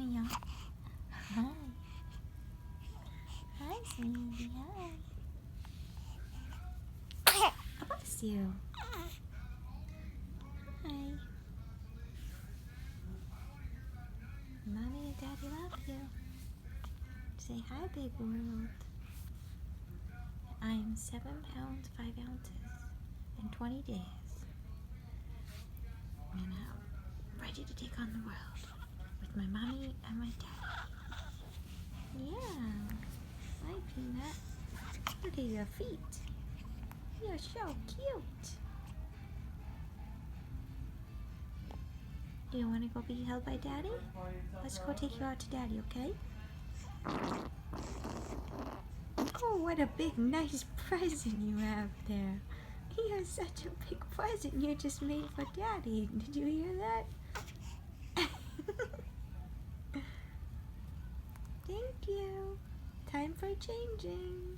Mia. Hi. Hi, sweetie. Hi. Bless you. Hi. Mommy and Daddy love you. Say hi, big world. I am 7 pounds, 5 ounces in 20 days. And I'm ready to take on the world with my mommy and my daddy. Yeah. Hi, Peanut. Look at your feet. You're so cute. Do you want to go be held by Daddy? Let's go take you out to Daddy, okay? Oh, what a big, nice present you have there. You have such a big present you just made for Daddy. Did you hear that? Thank you. Time for changing.